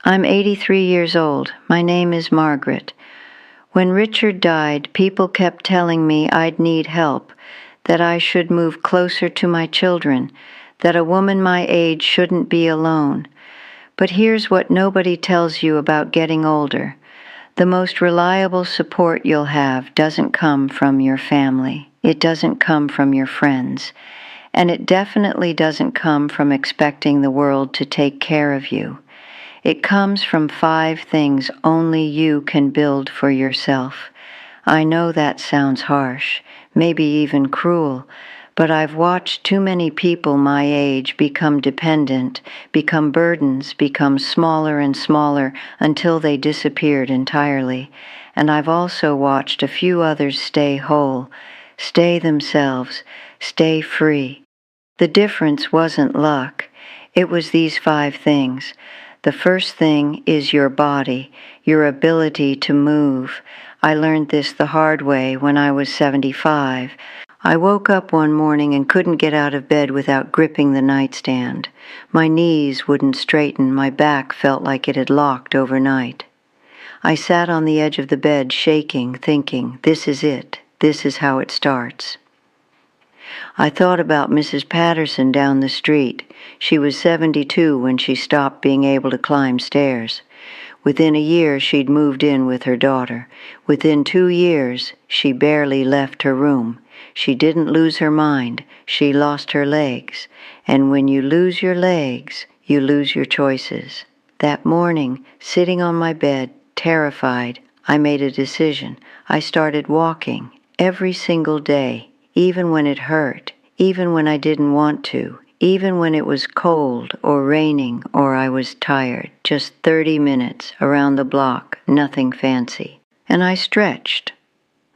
I'm 83 years old. My name is Margaret. When Richard died, people kept telling me I'd need help, that I should move closer to my children, that a woman my age shouldn't be alone. But here's what nobody tells you about getting older. The most reliable support you'll have doesn't come from your family. It doesn't come from your friends. And it definitely doesn't come from expecting the world to take care of you. It comes from 5 things only you can build for yourself. I know that sounds harsh, maybe even cruel, but I've watched too many people my age become dependent, become burdens, become smaller and smaller until they disappeared entirely. And I've also watched a few others stay whole, stay themselves, stay free. The difference wasn't luck. It was these 5 things. The first thing is your body, your ability to move. I learned this the hard way when I was 75. I woke up one morning and couldn't get out of bed without gripping the nightstand. My knees wouldn't straighten, my back felt like it had locked overnight. I sat on the edge of the bed shaking, thinking, this is it. This is how it starts. I thought about Mrs. Patterson down the street. She was 72 when she stopped being able to climb stairs. Within a year, she'd moved in with her daughter. Within 2 years, she barely left her room. She didn't lose her mind. She lost her legs. And when you lose your legs, you lose your choices. That morning, sitting on my bed, terrified, I made a decision. I started walking every single day. Even when it hurt, even when I didn't want to, even when it was cold or raining or I was tired, just 30 minutes around the block, nothing fancy. And I stretched.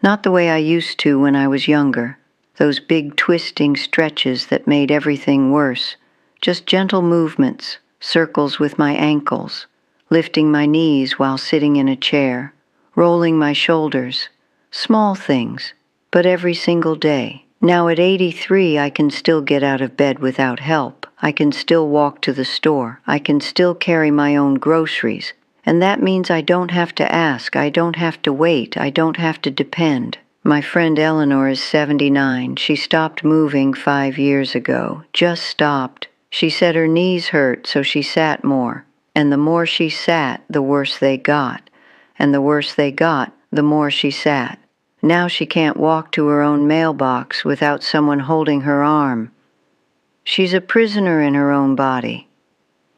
Not the way I used to when I was younger, those big twisting stretches that made everything worse. Just gentle movements, circles with my ankles, lifting my knees while sitting in a chair, rolling my shoulders, small things. But every single day. Now at 83, I can still get out of bed without help. I can still walk to the store. I can still carry my own groceries. And that means I don't have to ask. I don't have to wait. I don't have to depend. My friend Eleanor is 79. She stopped moving 5 years ago. Just stopped. She said her knees hurt, so she sat more. And the more she sat, the worse they got. And the worse they got, the more she sat. Now she can't walk to her own mailbox without someone holding her arm. She's a prisoner in her own body.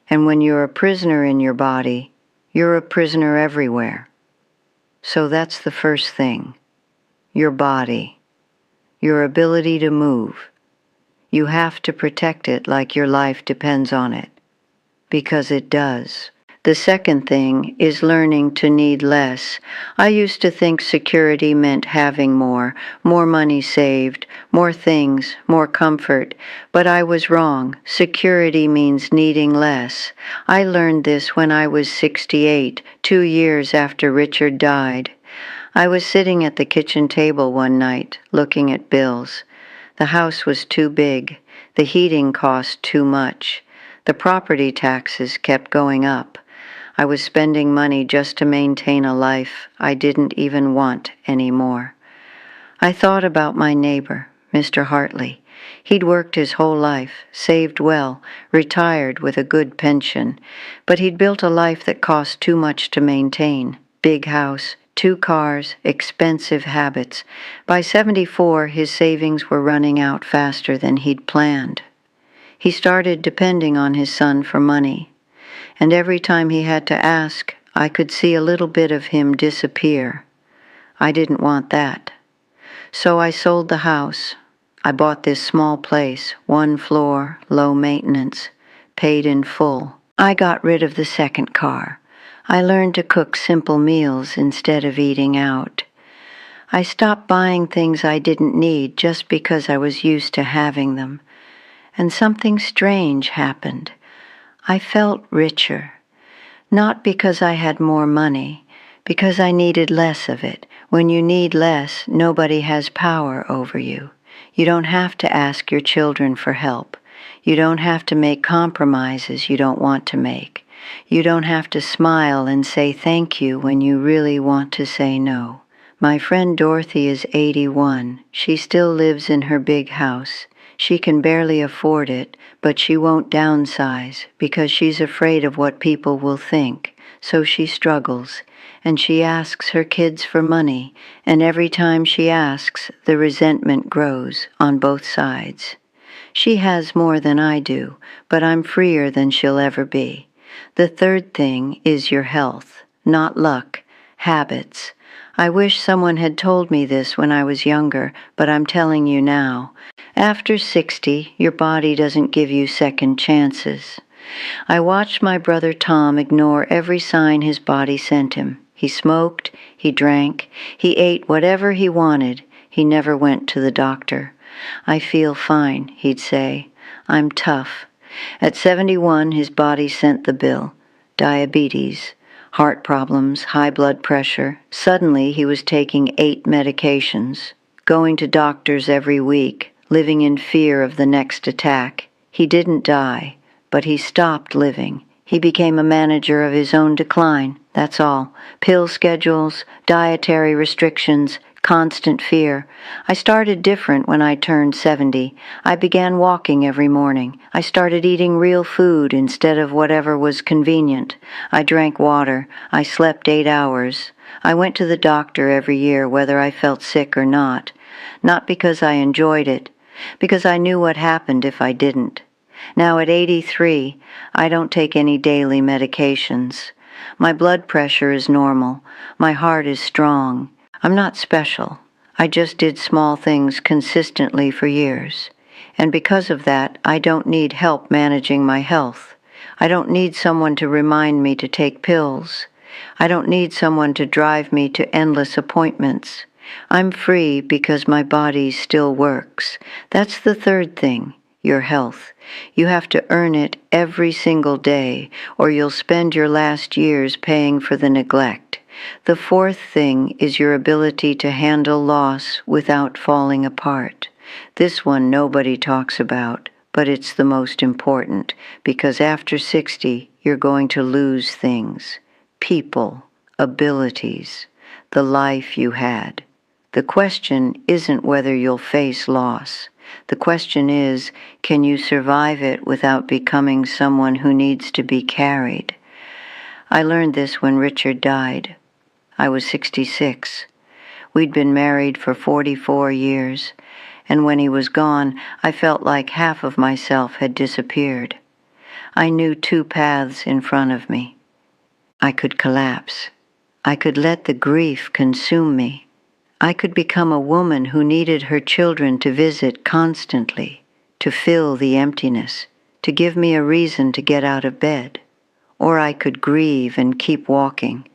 And when you're a prisoner in your body, you're a prisoner everywhere. So that's the first thing. Your body. Your ability to move. You have to protect it like your life depends on it. Because it does. The second thing is learning to need less. I used to think security meant having more money saved, more things, more comfort. But I was wrong. Security means needing less. I learned this when I was 68, 2 years after Richard died. I was sitting at the kitchen table one night, looking at bills. The house was too big. The heating cost too much. The property taxes kept going up. I was spending money just to maintain a life I didn't even want anymore. I thought about my neighbor, Mr. Hartley. He'd worked his whole life, saved well, retired with a good pension, but he'd built a life that cost too much to maintain. Big house, 2 cars, expensive habits. By 74, his savings were running out faster than he'd planned. He started depending on his son for money. And every time he had to ask, I could see a little bit of him disappear. I didn't want that. So I sold the house. I bought this small place, 1 floor, low maintenance, paid in full. I got rid of the second car. I learned to cook simple meals instead of eating out. I stopped buying things I didn't need just because I was used to having them. And something strange happened. I felt richer, not because I had more money, because I needed less of it. When you need less, nobody has power over you. You don't have to ask your children for help. You don't have to make compromises you don't want to make. You don't have to smile and say thank you when you really want to say no. My friend Dorothy is 81. She still lives in her big house. She can barely afford it, but she won't downsize because she's afraid of what people will think. So she struggles, and she asks her kids for money, and every time she asks, the resentment grows on both sides. She has more than I do, but I'm freer than she'll ever be. The third thing is your health, not luck, habits. I wish someone had told me this when I was younger, but I'm telling you now. After 60, your body doesn't give you second chances. I watched my brother Tom ignore every sign his body sent him. He smoked, he drank, he ate whatever he wanted. He never went to the doctor. I feel fine, he'd say. I'm tough. At 71, his body sent the bill. Diabetes, heart problems, high blood pressure. Suddenly, he was taking 8 medications, going to doctors every week, living in fear of the next attack. He didn't die, but he stopped living. He became a manager of his own decline, that's all. Pill schedules, dietary restrictions, constant fear. I started different when I turned 70. I began walking every morning. I started eating real food instead of whatever was convenient. I drank water. I slept 8 hours. I went to the doctor every year whether I felt sick or not. Not because I enjoyed it, because I knew what happened if I didn't. Now at 83, I don't take any daily medications. My blood pressure is normal. My heart is strong. I'm not special. I just did small things consistently for years. And because of that, I don't need help managing my health. I don't need someone to remind me to take pills. I don't need someone to drive me to endless appointments. I'm free because my body still works. That's the third thing, your health. You have to earn it every single day, or you'll spend your last years paying for the neglect. The fourth thing is your ability to handle loss without falling apart. This one nobody talks about, but it's the most important, because after 60, you're going to lose things. People, abilities, the life you had. The question isn't whether you'll face loss. The question is, can you survive it without becoming someone who needs to be carried? I learned this when Richard died. I was 66. We'd been married for 44 years, and when he was gone, I felt like half of myself had disappeared. I knew 2 paths in front of me. I could collapse. I could let the grief consume me. I could become a woman who needed her children to visit constantly, to fill the emptiness, to give me a reason to get out of bed. Or I could grieve and keep walking.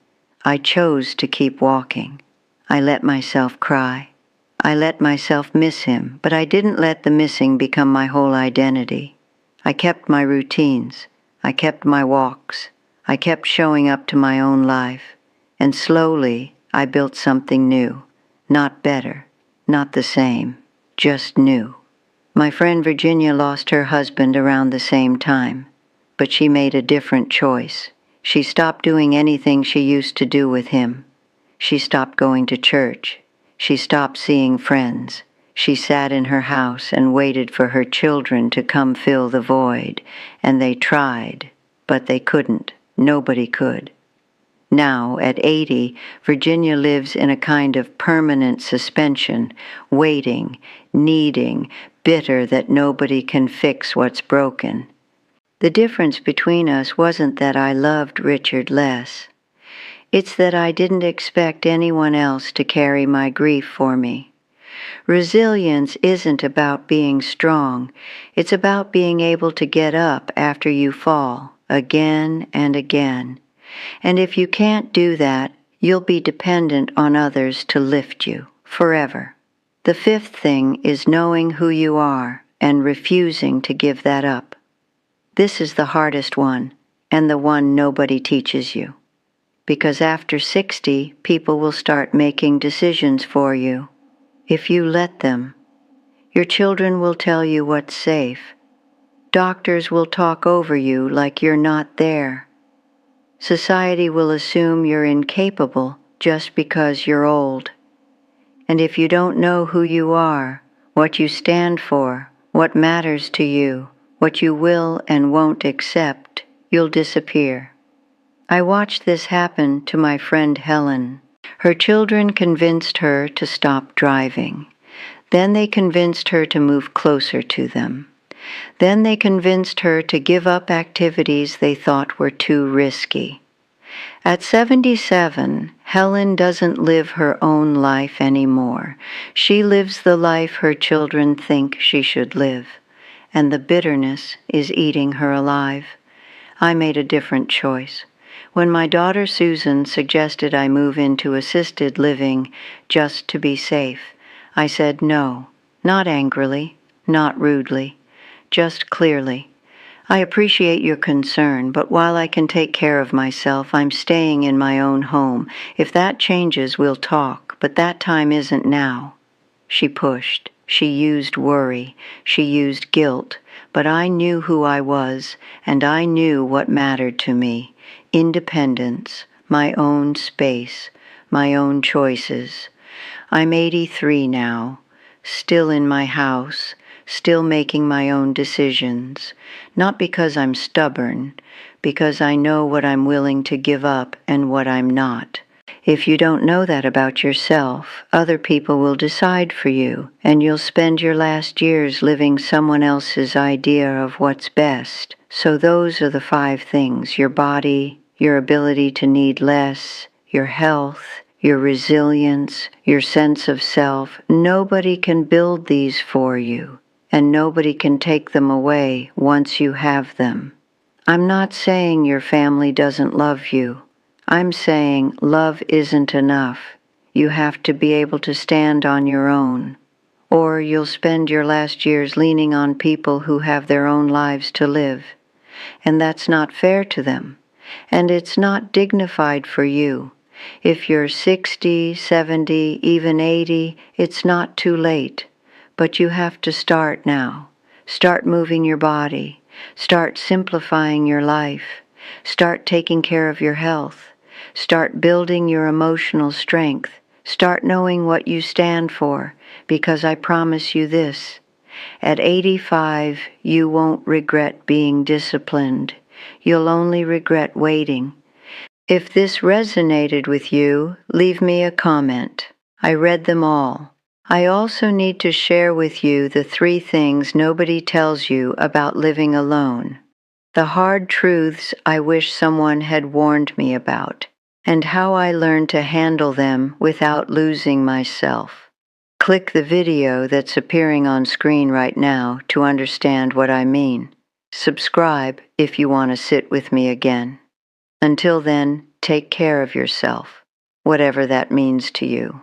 I chose to keep walking. I let myself cry. I let myself miss him, but I didn't let the missing become my whole identity. I kept my routines. I kept my walks. I kept showing up to my own life. And slowly, I built something new. Not better, not the same, just new. My friend Virginia lost her husband around the same time, but she made a different choice. She stopped doing anything she used to do with him. She stopped going to church. She stopped seeing friends. She sat in her house and waited for her children to come fill the void, and they tried, but they couldn't. Nobody could. Now, at 80, Virginia lives in a kind of permanent suspension, waiting, needing, bitter that nobody can fix what's broken. The difference between us wasn't that I loved Richard less. It's that I didn't expect anyone else to carry my grief for me. Resilience isn't about being strong. It's about being able to get up after you fall, again and again. And if you can't do that, you'll be dependent on others to lift you, forever. The fifth thing is knowing who you are and refusing to give that up. This is the hardest one, and the one nobody teaches you. Because after 60, people will start making decisions for you. If you let them, your children will tell you what's safe. Doctors will talk over you like you're not there. Society will assume you're incapable just because you're old. And if you don't know who you are, what you stand for, what matters to you, what you will and won't accept, you'll disappear. I watched this happen to my friend Helen. Her children convinced her to stop driving. Then they convinced her to move closer to them. Then they convinced her to give up activities they thought were too risky. At 77, Helen doesn't live her own life anymore. She lives the life her children think she should live, and the bitterness is eating her alive. I made a different choice. When my daughter Susan suggested I move into assisted living just to be safe, I said no, not angrily, not rudely, just clearly. I appreciate your concern, but while I can take care of myself, I'm staying in my own home. If that changes, we'll talk, but that time isn't now. She pushed. She used worry. She used guilt. But I knew who I was, and I knew what mattered to me. Independence, my own space, my own choices. I'm 83 now, still in my house, still making my own decisions, not because I'm stubborn, because I know what I'm willing to give up and what I'm not. If you don't know that about yourself, other people will decide for you, and you'll spend your last years living someone else's idea of what's best. So those are the 5 things: your body, your ability to need less, your health, your resilience, your sense of self. Nobody can build these for you, and nobody can take them away once you have them. I'm not saying your family doesn't love you. I'm saying love isn't enough. You have to be able to stand on your own, or you'll spend your last years leaning on people who have their own lives to live. And that's not fair to them, and it's not dignified for you. If you're 60, 70, even 80, it's not too late. But you have to start now. Start moving your body. Start simplifying your life. Start taking care of your health. Start building your emotional strength. Start knowing what you stand for, because I promise you this: at 85, you won't regret being disciplined. You'll only regret waiting. If this resonated with you, leave me a comment. I read them all. I also need to share with you the 3 things nobody tells you about living alone. The hard truths I wish someone had warned me about, and how I learned to handle them without losing myself. Click the video that's appearing on screen right now to understand what I mean. Subscribe if you want to sit with me again. Until then, take care of yourself, whatever that means to you.